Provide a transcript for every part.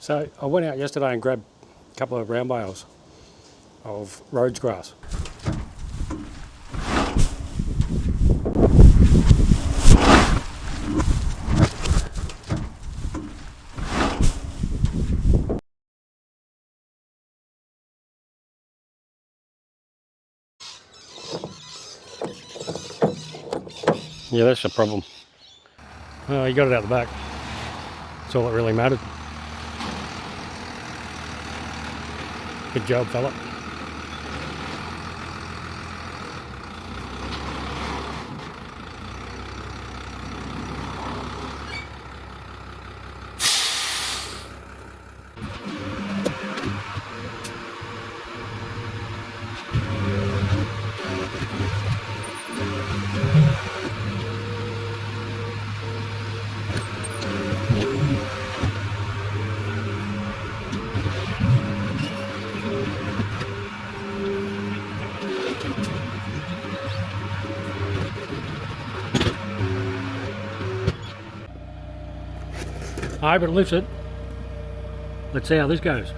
So I went out yesterday and grabbed a couple of round bales of Rhodes grass. Yeah, that's the problem. You got it out the back. That's all that really mattered. Good job, fella. Alright, but it lifts it. Let's see how this goes.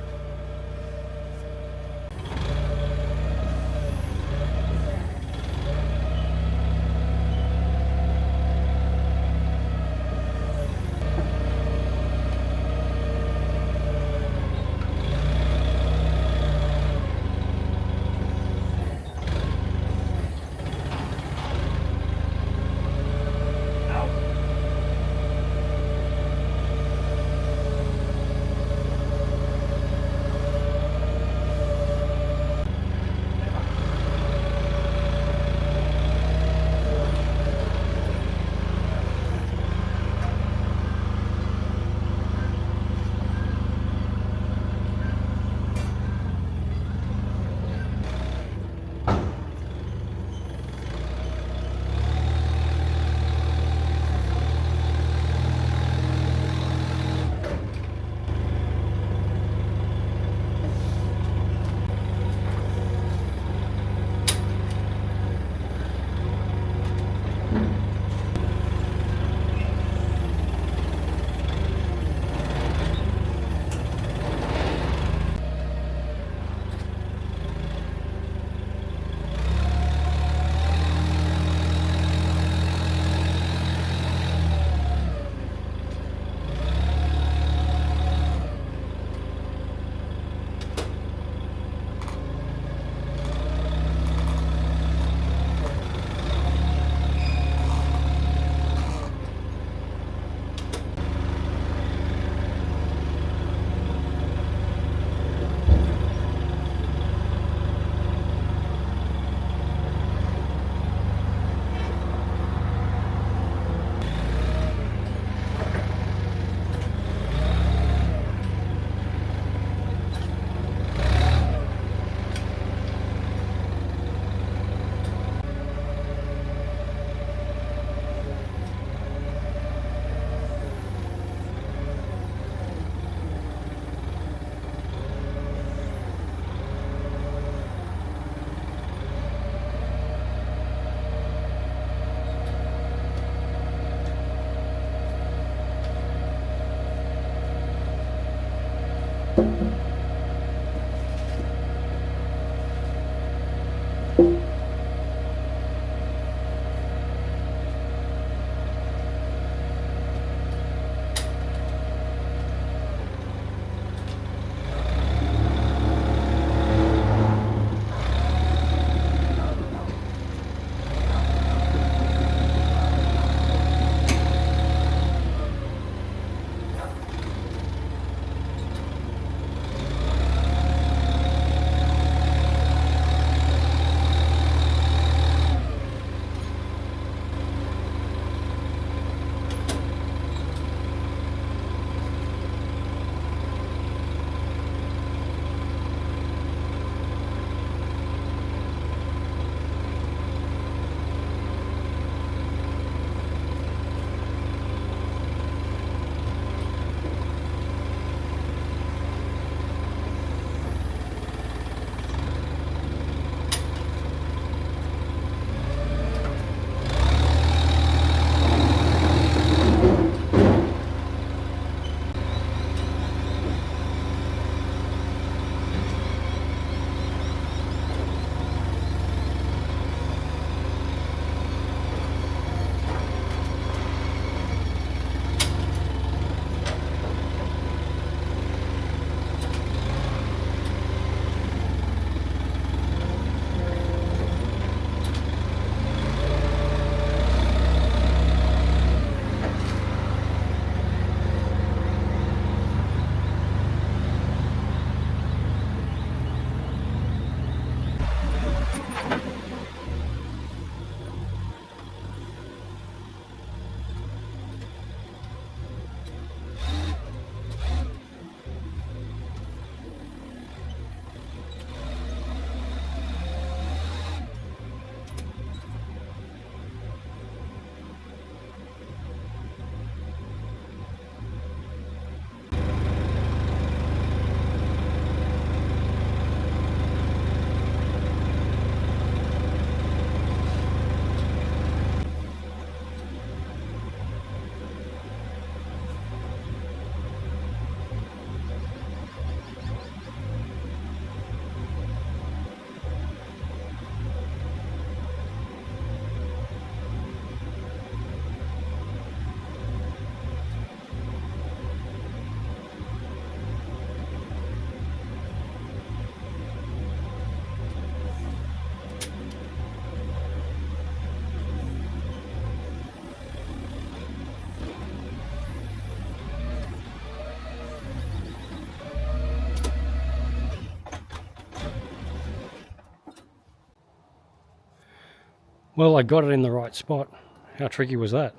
Well, I got it in the right spot. How tricky was that?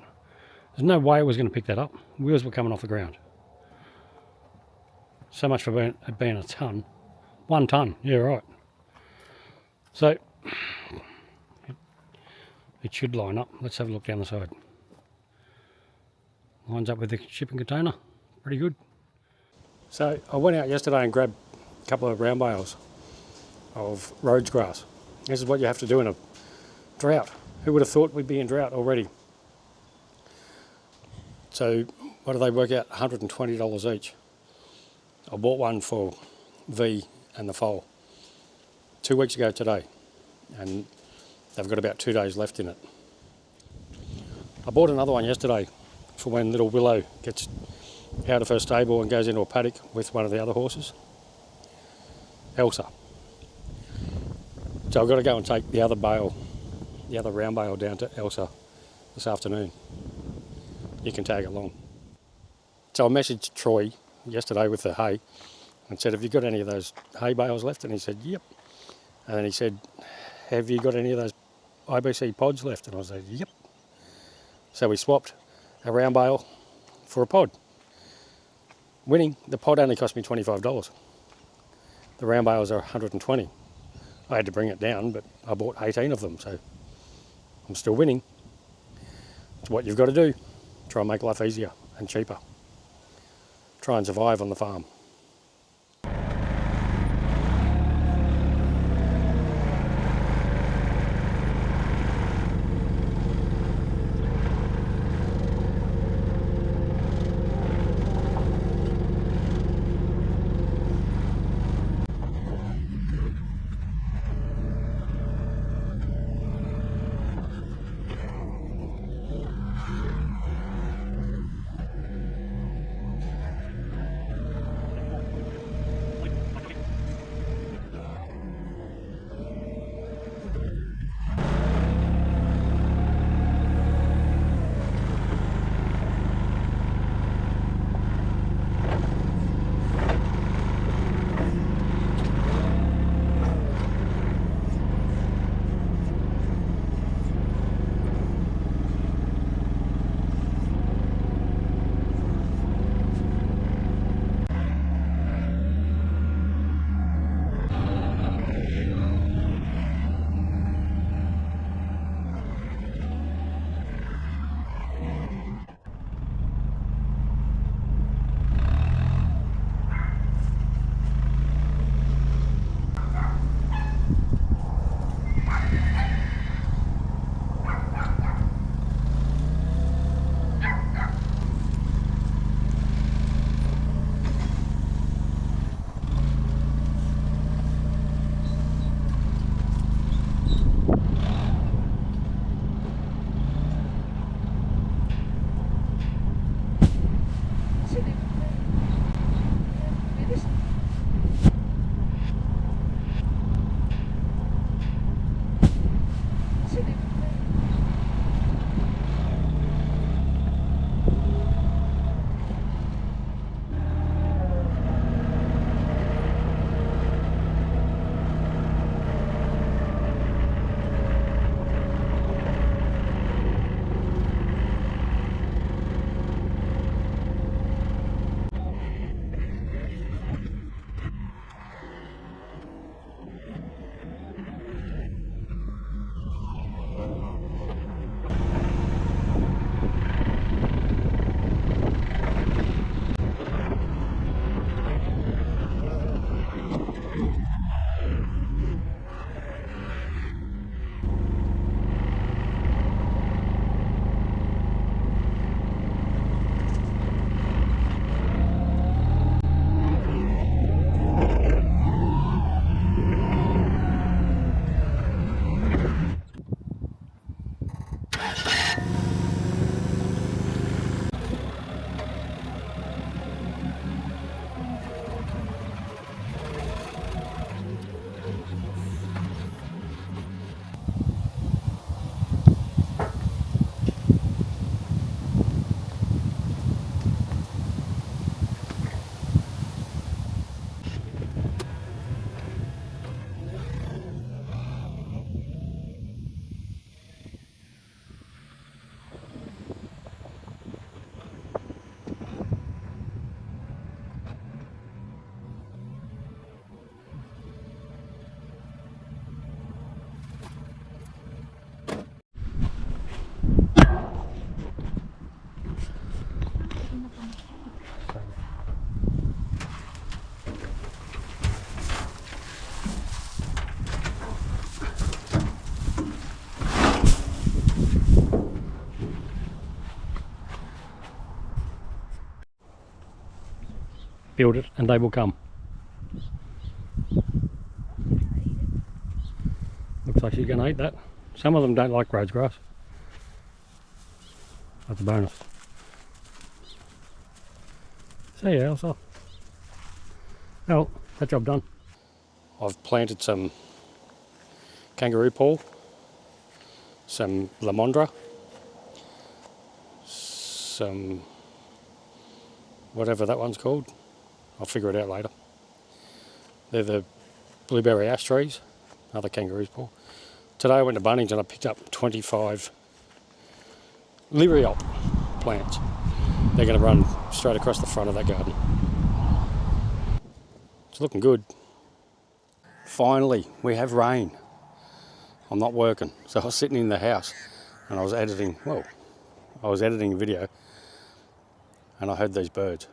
There's no way it was going to pick that up. Wheels were coming off the ground. So much for being a ton. 1 ton, yeah, right. So, it should line up. Let's have a look down the side. Lines up with the shipping container. Pretty good. So, I went out yesterday and grabbed a couple of round bales of Rhodes grass. This is what you have to do in a drought. Who would have thought we'd be in drought already? So, what do they work out? $120 each. I bought one for V and the foal 2 weeks ago today, and they've got about 2 days left in it. I bought another one yesterday for when little Willow gets out of her stable and goes into a paddock with one of the other horses, Elsa. So I've got to go and take the other round bale down to Elsa this afternoon. You can tag along. So I messaged Troy yesterday with the hay and said, have you got any of those hay bales left? And he said, yep. And then he said, have you got any of those IBC pods left? And I said, yep. So we swapped a round bale for a pod. Winning, the pod only cost me $25. The round bales are $120. I had to bring it down, but I bought 18 of them, so I'm still winning. It's what you've got to do. Try and make life easier and cheaper. Try and survive on the farm. build it and they will come. Looks like she's going to eat that. Some of them don't like Rhodes grass. That's a bonus. See you, Elsa. Oh, that job done. I've planted some kangaroo paw, some lamondra, some whatever that one's called. I'll figure it out later. They're the blueberry ash trees, another kangaroo's paw. Today I went to Bunnings and I picked up 25 liriop plants. They're going to run straight across the front of that garden. It's looking good. Finally, we have rain. I'm not working, so I was sitting in the house and I was editing a video and I heard these birds.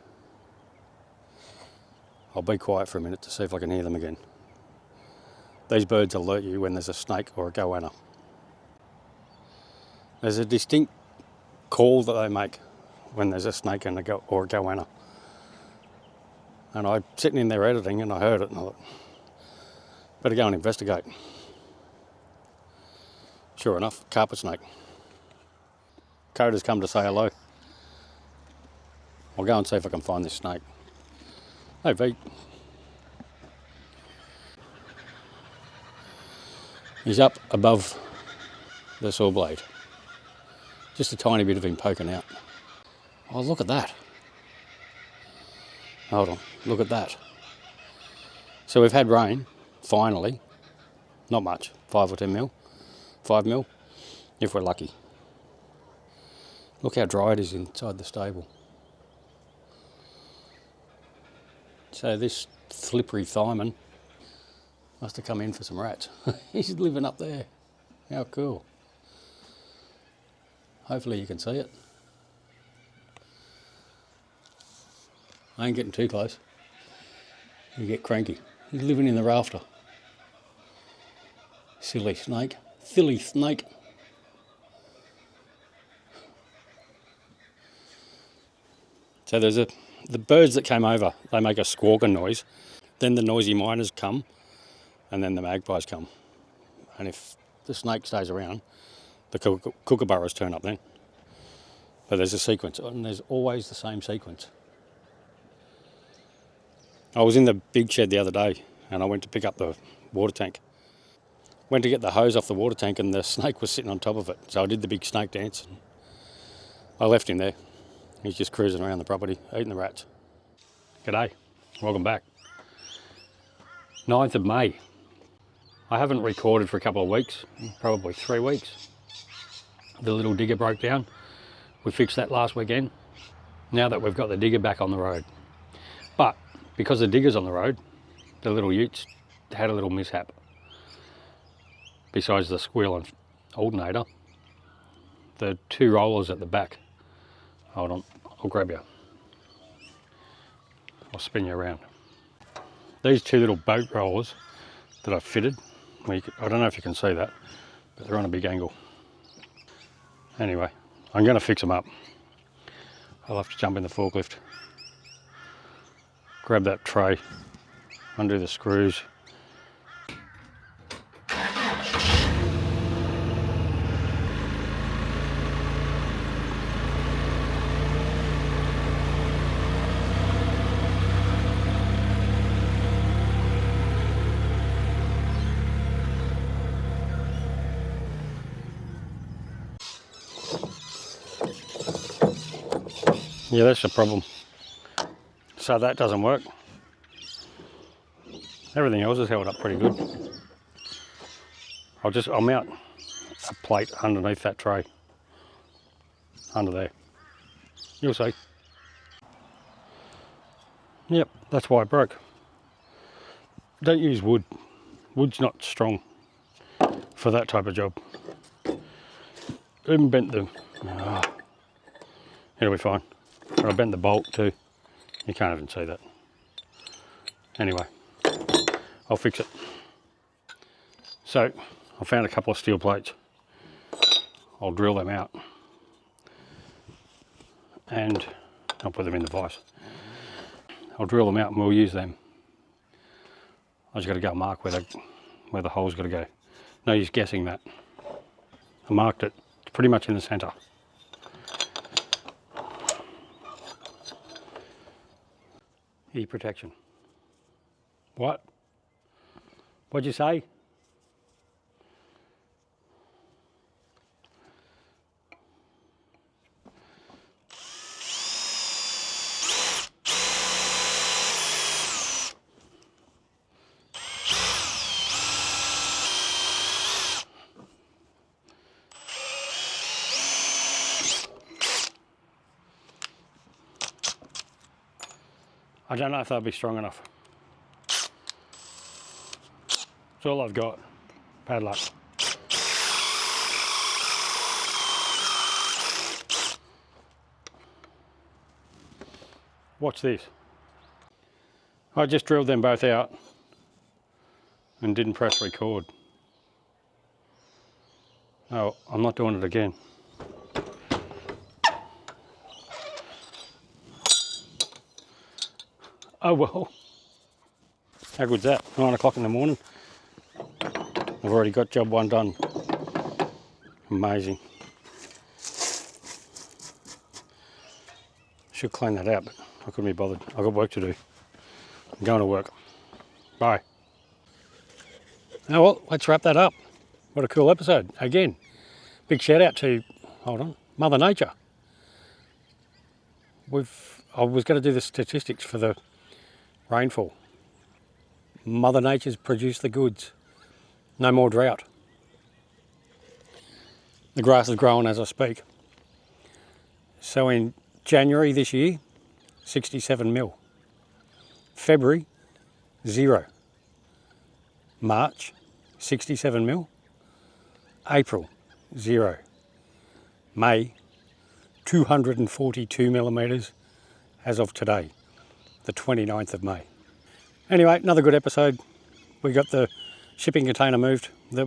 I'll be quiet for a minute to see if I can hear them again. These birds alert you when there's a snake or a goanna. There's a distinct call that they make when there's a snake and or a goanna. And I'm sitting in there editing and I heard it and I thought, better go and investigate. Sure enough, carpet snake. Coda's come to say hello. I'll go and see if I can find this snake. Hey, V. He's up above the saw blade. Just a tiny bit of him poking out. Oh, look at that. Hold on, look at that. So we've had rain, finally. Not much, 5 or 10 mil. 5 mil, if we're lucky. Look how dry it is inside the stable. So this slippery thymon must have come in for some rats. He's living up there. How cool. Hopefully you can see it. I ain't getting too close. You get cranky. He's living in the rafter. Silly snake. Silly snake. So there's the birds that came over, they make a squawking noise. Then the noisy miners come, and then the magpies come. And if the snake stays around, the kookaburras turn up then. But there's a sequence, and there's always the same sequence. I was in the big shed the other day, and I went to pick up the water tank. Went to get the hose off the water tank, and the snake was sitting on top of it. So I did the big snake dance. And I left him there. He's just cruising around the property, eating the rats. G'day, welcome back. 9th of May. I haven't recorded for a couple of weeks, probably 3 weeks. The little digger broke down. We fixed that last weekend. Now that we've got the digger back on the road. But because the digger's on the road, the little utes had a little mishap. Besides the squeal and alternator, the 2 rollers at the back. Hold on, I'll grab you. I'll spin you around. These 2 little boat rollers that I've fitted, I don't know if you can see that, but they're on a big angle. Anyway, I'm going to fix them up. I'll have to jump in the forklift, grab that tray, undo the screws. Yeah, that's the problem. So that doesn't work. Everything else is held up pretty good. I'll mount a plate underneath that tray. Under there. You'll see. Yep, that's why it broke. Don't use wood. Wood's not strong for that type of job. Even bent the... it'll be fine. But I bent the bolt too. You can't even see that. Anyway, I'll fix it. So, I found a couple of steel plates. I'll drill them out. And I'll put them in the vise. I'll drill them out and we'll use them. I just got to go mark where the hole's got to go. No use guessing that. I marked it. It's pretty much in the centre. E protection. What? What'd you say? I don't know if they'll be strong enough. That's all I've got. Bad luck. Watch this. I just drilled them both out and didn't press record. No, I'm not doing it again. Oh well. How good's that? 9 o'clock in the morning. I've already got job 1 done. Amazing. Should clean that out, but I couldn't be bothered. I've got work to do. I'm going to work. Bye. Now well, let's wrap that up. What a cool episode. Again, big shout out to, hold on, Mother Nature. I was going to do the statistics for the rainfall. Mother Nature's produced the goods. No more drought. The grass is growing as I speak. So in January this year, 67 mil. February, 0. March, 67 mil. April, 0. May, 242 millimetres as of today, the 29th of May. Anyway, another good episode. We got the shipping container moved. We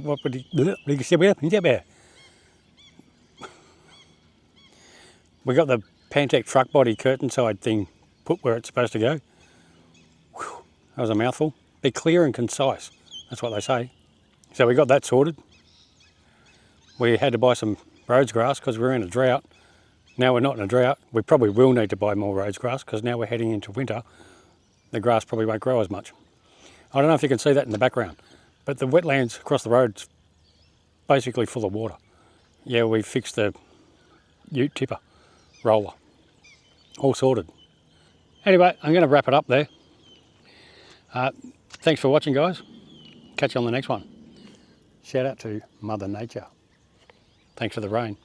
got the Pantech truck body curtain side thing put where it's supposed to go. Whew, that was a mouthful. Be clear and concise. That's what they say. So we got that sorted. We had to buy some Rhodes grass because we're in a drought. Now we're not in a drought. We probably will need to buy more Rhodes grass because now we're heading into winter. The grass probably won't grow as much. I don't know if you can see that in the background, but the wetlands across the road's basically full of water. Yeah, we fixed the ute tipper roller. All sorted. Anyway, I'm going to wrap it up there. Thanks for watching, guys. Catch you on the next one. Shout out to Mother Nature. Thanks for the rain.